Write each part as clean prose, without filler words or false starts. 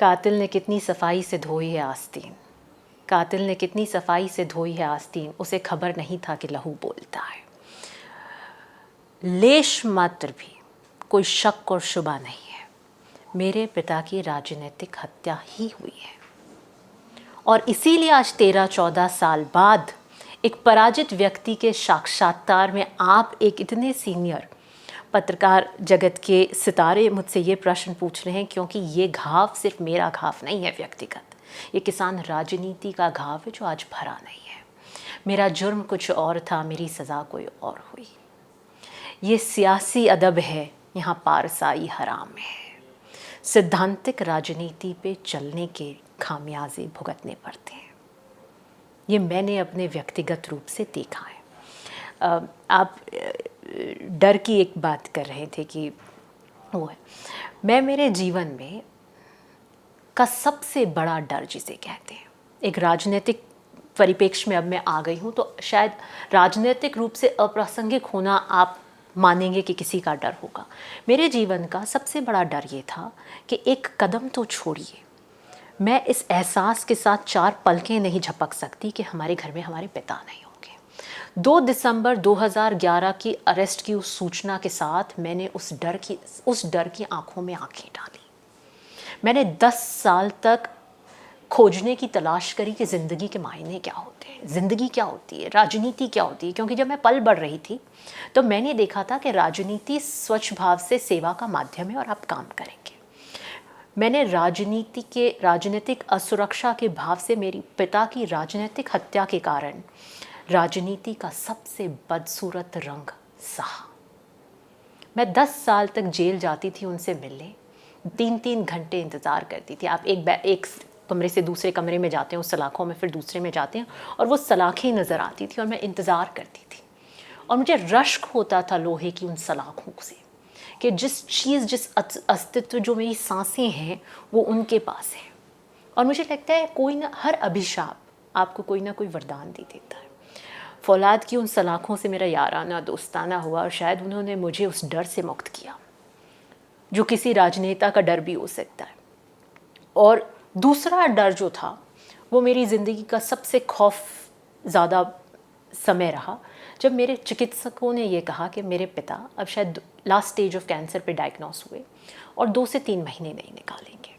कातिल ने कितनी सफाई से धोई है आस्तीन, कातिल ने कितनी सफाई से धोई है आस्तीन, उसे खबर नहीं था कि लहू बोलता है। लेश मात्र भी कोई शक और शुबा नहीं है, मेरे पिता की राजनीतिक हत्या ही हुई है। और इसीलिए आज 13-14 साल बाद एक पराजित व्यक्ति के साक्षात्कार में आप एक इतने सीनियर पत्रकार जगत के सितारे मुझसे ये प्रश्न पूछ रहे हैं, क्योंकि ये घाव सिर्फ मेरा घाव नहीं है व्यक्तिगत, ये किसान राजनीति का घाव है जो आज भरा नहीं है। मेरा जुर्म कुछ और था, मेरी सज़ा कोई और हुई। ये सियासी अदब है, यहाँ पारसाई हराम है। सिद्धांतिक राजनीति पे चलने के खामियाजे भुगतने पड़ते हैं। ये मैंने अपने व्यक्तिगत रूप से देखा है। आप डर की एक बात कर रहे थे कि वो है, मैं मेरे जीवन में का सबसे बड़ा डर जिसे कहते हैं, एक राजनीतिक परिप्रेक्ष्य में अब मैं आ गई हूँ, तो शायद राजनीतिक रूप से अप्रासंगिक होना आप मानेंगे कि किसी का डर होगा। मेरे जीवन का सबसे बड़ा डर ये था कि एक कदम तो छोड़िए, मैं इस एहसास के साथ 4 पलकें नहीं झपक सकती कि हमारे घर में हमारे पिता नहीं होंगे। 2 दिसंबर 2011 की अरेस्ट की उस सूचना के साथ मैंने उस डर की आंखों में आंखें डाली। मैंने 10 साल तक खोजने की तलाश करी कि ज़िंदगी के मायने क्या होते हैं, ज़िंदगी क्या होती है, राजनीति क्या होती है। क्योंकि जब मैं पल बढ़ रही थी तो मैंने देखा था कि राजनीति स्वच्छ भाव से सेवा का माध्यम है और आप काम करेंगे। मैंने राजनीतिक असुरक्षा के भाव से मेरी पिता की राजनीतिक हत्या के कारण राजनीति का सबसे बदसूरत रंग सहा। मैं 10 साल तक जेल जाती थी उनसे मिलने, 3-3 घंटे इंतज़ार करती थी। आप एक कमरे से दूसरे कमरे में जाते हैं, उस सलाखों में, फिर दूसरे में जाते हैं और वो सलाखें नज़र आती थी और मैं इंतज़ार करती थी। और मुझे रश्क होता था लोहे की उन सलाखों से कि जिस अस्तित्व जो मेरी सांसें हैं वो उनके पास है। और मुझे लगता है कोई ना, हर अभिशाप आपको कोई ना कोई वरदान दे देता है। फौलाद की उन सलाखों से मेरा याराना दोस्ताना हुआ और शायद उन्होंने मुझे उस डर से मुक्त किया जो किसी राजनेता का डर भी हो सकता है। और दूसरा डर जो था वो मेरी ज़िंदगी का सबसे खौफ ज़्यादा समय रहा, जब मेरे चिकित्सकों ने ये कहा कि मेरे पिता अब शायद लास्ट स्टेज ऑफ कैंसर पे डायग्नोस हुए और 2 से 3 महीने नहीं निकालेंगे।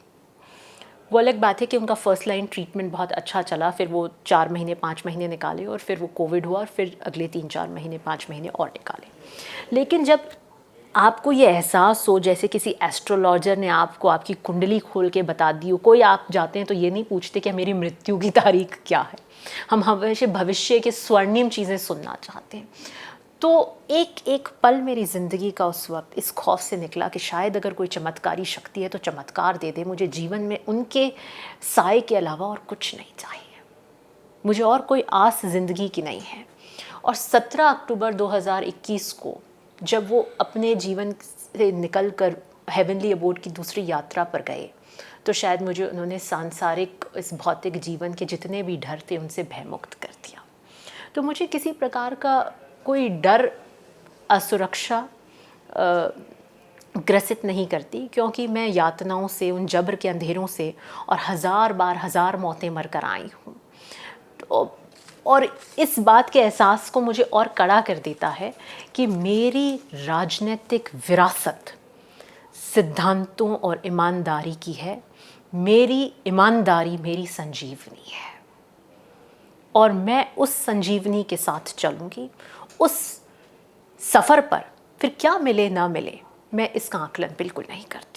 वो अलग बात है कि उनका फर्स्ट लाइन ट्रीटमेंट बहुत अच्छा चला, फिर वो 4 महीने 5 महीने निकाले और फिर वो कोविड हुआ और फिर अगले 3-4 महीने 5 महीने और निकाले। लेकिन जब आपको ये एहसास हो जैसे किसी एस्ट्रोलॉजर ने आपको आपकी कुंडली खोल के बता दी हो, कोई आप जाते हैं तो ये नहीं पूछते कि मेरी मृत्यु की तारीख क्या है, हम हमेशा भविष्य के स्वर्णिम चीज़ें सुनना चाहते हैं। तो एक पल मेरी ज़िंदगी का उस वक्त इस खौफ से निकला कि शायद अगर कोई चमत्कारी शक्ति है तो चमत्कार दे दे, मुझे जीवन में उनके साए के अलावा और कुछ नहीं चाहिए, मुझे और कोई आस ज़िंदगी की नहीं है। और 17 अक्टूबर 2021 को जब वो अपने जीवन से निकल कर हेवनली अबोर्ड की दूसरी यात्रा पर गए तो शायद मुझे उन्होंने सांसारिक इस भौतिक जीवन के जितने भी डर थे उनसे भयमुक्त कर दिया। तो मुझे किसी प्रकार का कोई डर असुरक्षा ग्रसित नहीं करती, क्योंकि मैं यातनाओं से, उन जबर के अंधेरों से और हज़ार मौतें मर कर आई हूँ। और इस बात के एहसास को मुझे और कड़ा कर देता है कि मेरी राजनीतिक विरासत सिद्धांतों और ईमानदारी की है। मेरी ईमानदारी मेरी संजीवनी है और मैं उस संजीवनी के साथ चलूँगी। उस सफ़र पर फिर क्या मिले ना मिले मैं इसका आकलन बिल्कुल नहीं करती।